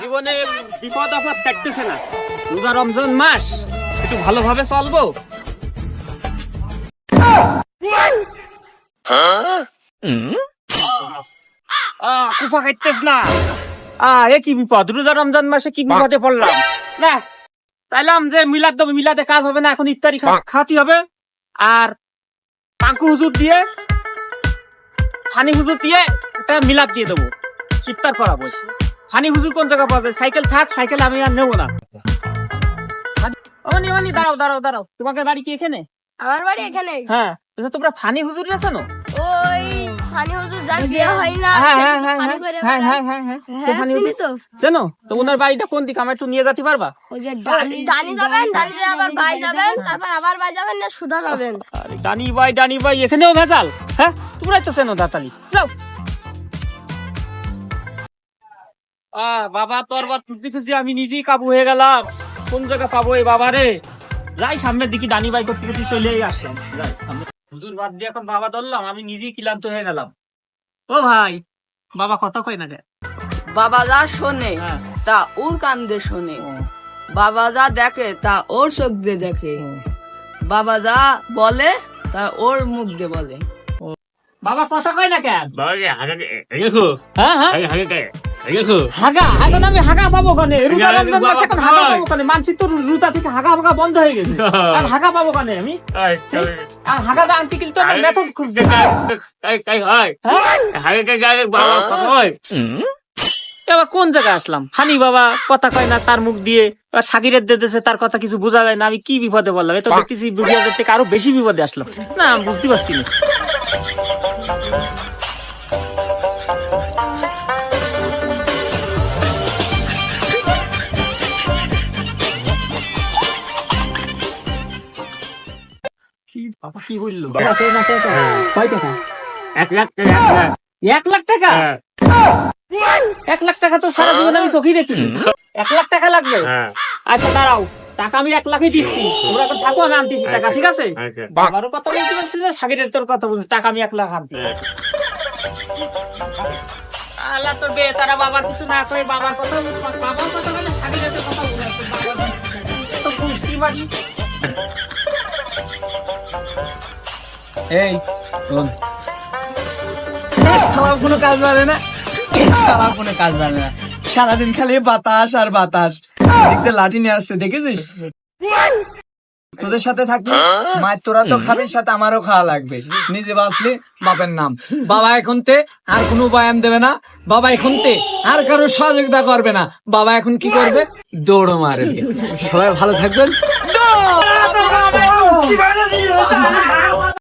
জীবনে বিপদ আপদ কাটতেছে না, রোজা রমজান মাস একটু ভালোভাবে চলবো। কুফা খাইতেছ না, এ কি বিপদ, রোজা রমজান মাসে কি বিপদে পড়লাম না। চাইলাম যে মিলাদ দেবো, মিলাদে কাজ হবে না, এখন ইফতারি খাতি হবে। আর পাঙ্কু হুজুর দিয়ে ফানি হুজুর দিয়ে একটা মিলাদ দিয়ে দেবো, ইফতার করাবো। ফানি হুজুর কোন জায়গা পাবে? সাইকেল থাক, সাইকেল আমি আর নেবো না। দাঁড়াও দাঁড়াও দাঁড়াও, তোমাকে বাড়ি কি এখানে? আমার বাড়ি এখানে। হ্যাঁ, তোমরা ফানি হুজুর আছো? ওই ফানি হুজুর যার বিয়ে হয় না, জানো তো ওনার বাড়িটা কোন দিকে? আমার একটু নিয়ে যেতে পারবা? ওই যে ডানি যাবেন, ডানি দিয়ে আবার বাই যাবেন, তারপর আবার বাই যাবেন না সুধা যাবেন। আরে ডানি বাই এখানেও ভেজাল। হ্যাঁ, তোমরা তো চেনো দাতালি, যাও। বাবা তোর বার খুঁজতে খুঁজতে আমি নিজেই কাবু হয়ে গেলাম। কোন জায়গা পাবো এই বাবা রে? যাই সামনের দিকে ডানি বাই করতে করতে চলেই আসলাম। হুজুর বাদ দিয়ে এখন বাবা ধরলাম, আমি নিজেই ক্লান্ত হয়ে গেলাম। ও ভাই, বাবা কথা কয় না কে? বাবা যা শোনে তা ওর কান দিয়ে শোনে, বাবা যা দেখে তা ওর চোখ দিয়ে দেখে, বাবা যা বলে তা ওর মুখ দিয়ে বলে। বাবা কথা কয় না কেন? আমি হাগা পাবো কানে? রোজা রমজান মাস, এখন হাগা পাবো কানে? মানসিক তো রোজা থেকে হাগা ফাগা বন্ধ হয়ে গেছে, আর হাগা পাবো কানে আমি? আর হাগা দা আনতে গেলে তো মেথড খুঁজতে এবার কোন জায়গায় আসলাম? হানি বাবা কথা কয় না, তার মুখ দিয়ে সাকিরের দিতেছে, তার কথা কিছু বোঝা যায় না। আমি কি বিপদে বললাম? এটা দেখতেছি বিপদের থেকে আরো বেশি বিপদে আসলাম। না, আমি বুঝতে পারছি না। বাবা কি বললো? কয় টাকা? 1 লাখ টাকা। 1 লাখ টাকা? 1 লাখ টাকা তো সারা জীবন আমি চোখেই দেখিনি। 1 লাখ টাকা লাগবে? আচ্ছা দাঁড়াও, টাকা আমি 1 লাখই দিচ্ছি, তোমরা এখন থাকো, আমি আনতেছি টাকা, ঠিক আছে? বাবারও কথা বলতে পারছি না, সাকিরের তোর কথা বলছি, টাকা আমি 1 লাখ আনতে। আল্লাহ তোর বে তারা বাবার কিছু না কয়ে বাবার কথা বলে সাকিরের কথা বলে তো কুস্তি মারি। এই শোন, কোনো কাজ পারে না, কোনো কাজ পারে না, সারাদিন খালি বাতাস আর বাতাস। দেখতে লাঠি নিয়ে আসছে, দেখেছিস? তোদের সাথে থাকলে মায়ের তোরা তো খাবি, সাথে আমারও খাওয়া লাগবে। নিজে বাঁচলে বাপের নাম। বাবা এখন তে আর কোনো বয়ান দেবে না, বাবা এখন তে আর কারো সহযোগিতা করবে না। বাবা এখন কি করবে? দৌড় মারবে। সবাই ভালো থাকবেন।